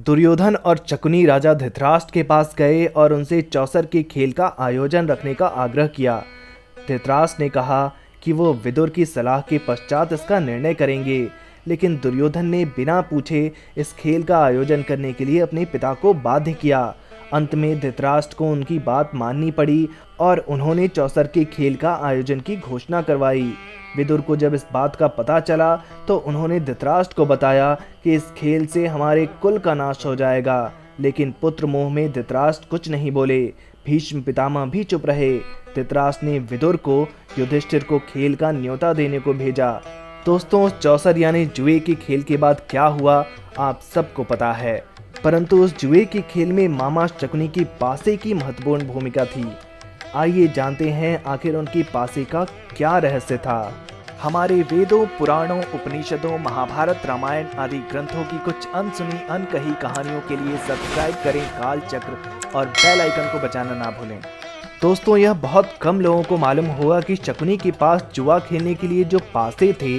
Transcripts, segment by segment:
दुर्योधन और शकुनी राजा धृतराष्ट्र के पास गए और उनसे चौसर के खेल का आयोजन रखने का आग्रह किया। धृतराष्ट्र ने कहा कि वो विदुर की सलाह के पश्चात इसका निर्णय करेंगे, लेकिन दुर्योधन ने बिना पूछे इस खेल का आयोजन करने के लिए अपने पिता को बाध्य किया। अंत में धृतराष्ट्र को उनकी बात माननी पड़ी और उन्होंने चौसर के खेल का आयोजन की घोषणा करवाई। विदुर को जब इस बात का पता चला तो उन्होंने धृतराष्ट्र को बताया कि इस खेल से हमारे कुल का नाश हो जाएगा, लेकिन पुत्र मोह में धृतराष्ट्र कुछ नहीं बोले। भीष्म पितामह भी चुप रहे। धृतराष्ट्र ने विदुर को युधिष्ठिर को खेल का न्योता देने को भेजा। दोस्तों, चौसर यानी जुए के खेल के बाद क्या हुआ आप सबको पता है, परंतु उस जुए के खेल में मामा शकुनी की पासे की महत्वपूर्ण भूमिका थी। आइए जानते हैं आखिर उनकी पासे का क्या रहस्य था। हमारे वेदों, पुराणों, उपनिषदों, महाभारत, रामायण आदि ग्रंथों की कुछ अनसुनी अनकही कहानियों के लिए सब्सक्राइब करें काल चक्र और बेल आइकन को बजाना ना भूलें। दोस्तों, यह बहुत कम लोगों को मालूम होगा कि शकुनी के पास जुआ खेलने के लिए जो पासे थे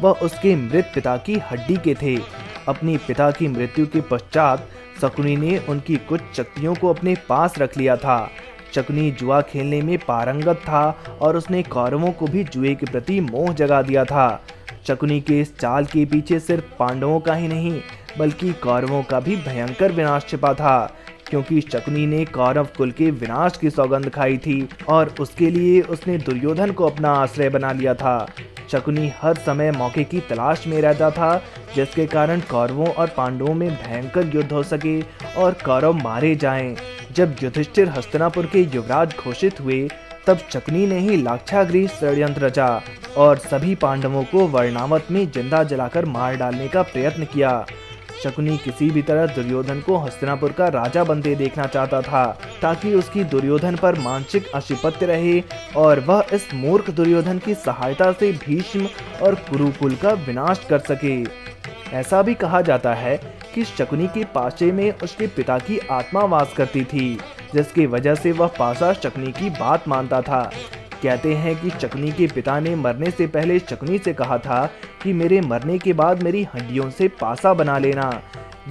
वह उसके मृत पिता की हड्डी के थे। अपनी पिता की मृत्यु के पश्चात शकुनी ने उनकी कुछ शक्तियों को अपने पास रख लिया था। शकुनी जुआ खेलने में पारंगत था और उसने कौरवों को भी जुए के प्रति मोह जगा दिया था। शकुनी के इस चाल के पीछे सिर्फ पांडवों का ही नहीं बल्कि कौरवों का भी भयंकर विनाश छिपा था, क्योंकि शकुनी ने कौरव कुल के विनाश की सौगंध खाई थी और उसके लिए उसने दुर्योधन को अपना आश्रय बना लिया था। शकुनी हर समय मौके की तलाश में रहता था, जिसके कारण कौरवों और पांडवों में भयंकर युद्ध हो सके और कौरव मारे जाएं। जब युधिष्ठिर हस्तिनापुर के युवराज घोषित हुए तब शकुनी ने ही लाक्षागृह षड्यंत्र रचा और सभी पांडवों को वर्णावत में जिंदा जलाकर मार डालने का प्रयत्न किया। शकुनी किसी भी तरह दुर्योधन को हस्तिनापुर का राजा बनते देखना चाहता था, ताकि उसकी दुर्योधन पर मानसिक आधिपत्य रहे और वह इस मूर्ख दुर्योधन की सहायता से भीष्म और कुरुकुल का विनाश कर सके। ऐसा भी कहा जाता है कि शकुनी के पासे में उसके पिता की आत्मा वास करती थी, जिसकी वजह से वह पासा शकुनी की बात मानता था। कहते हैं कि शकुनी के पिता ने मरने से पहले शकुनी से कहा था कि मेरे मरने के बाद मेरी हड्डियों से पासा बना लेना।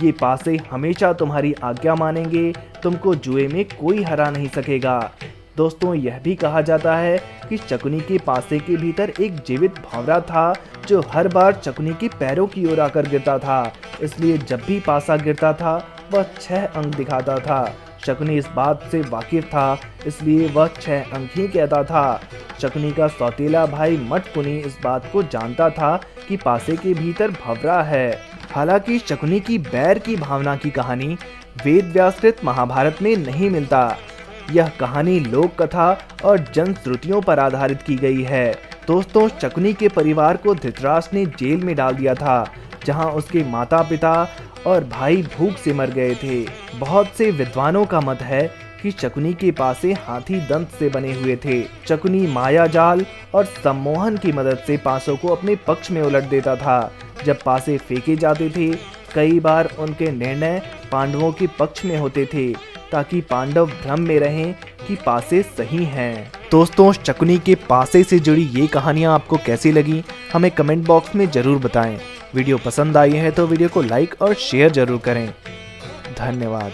ये पासे हमेशा तुम्हारी आज्ञा मानेंगे, तुमको जुए में कोई हरा नहीं सकेगा। दोस्तों, यह भी कहा जाता है कि शकुनी के पासे के भीतर एक जीवित भंवरा था जो हर बार शकुनी के पैरों की ओर आकर गिरता था, इसलिए जब भी पासा गिरता था वह 6 अंक दिखाता था। शकुनी इस बात से वाकिफ था, इसलिए वह 6 अंक ही कहता था। शकुनी का सौतेला भाई मटकुनी इस बात को जानता था कि पासे के भीतर भंवरा है। हालांकि शकुनी की बैर की भावना की कहानी वेद व्यासकृत महाभारत में नहीं मिलता। यह कहानी लोक कथा और जनश्रुतियों पर आधारित की गई है। दोस्तों, शकुनी के परिवार को धृतराष्ट्र ने जेल में डाल दिया था, जहां उसके माता पिता और भाई भूख से मर गए थे। बहुत से विद्वानों का मत है कि शकुनी के पासे हाथी दंत से बने हुए थे। शकुनी माया जाल और सम्मोहन की मदद से पासों को अपने पक्ष में उलट देता था। जब पासे फेंके जाते थे, कई बार उनके निर्णय पांडवों के पक्ष में होते थे, ताकि पांडव भ्रम में रहें कि पासे सही हैं। दोस्तों, शकुनी के पासे से जुड़ी ये कहानियाँ आपको कैसी लगी हमें कमेंट बॉक्स में ज़रूर बताएं। वीडियो पसंद आई है तो वीडियो को लाइक और शेयर जरूर करें। धन्यवाद।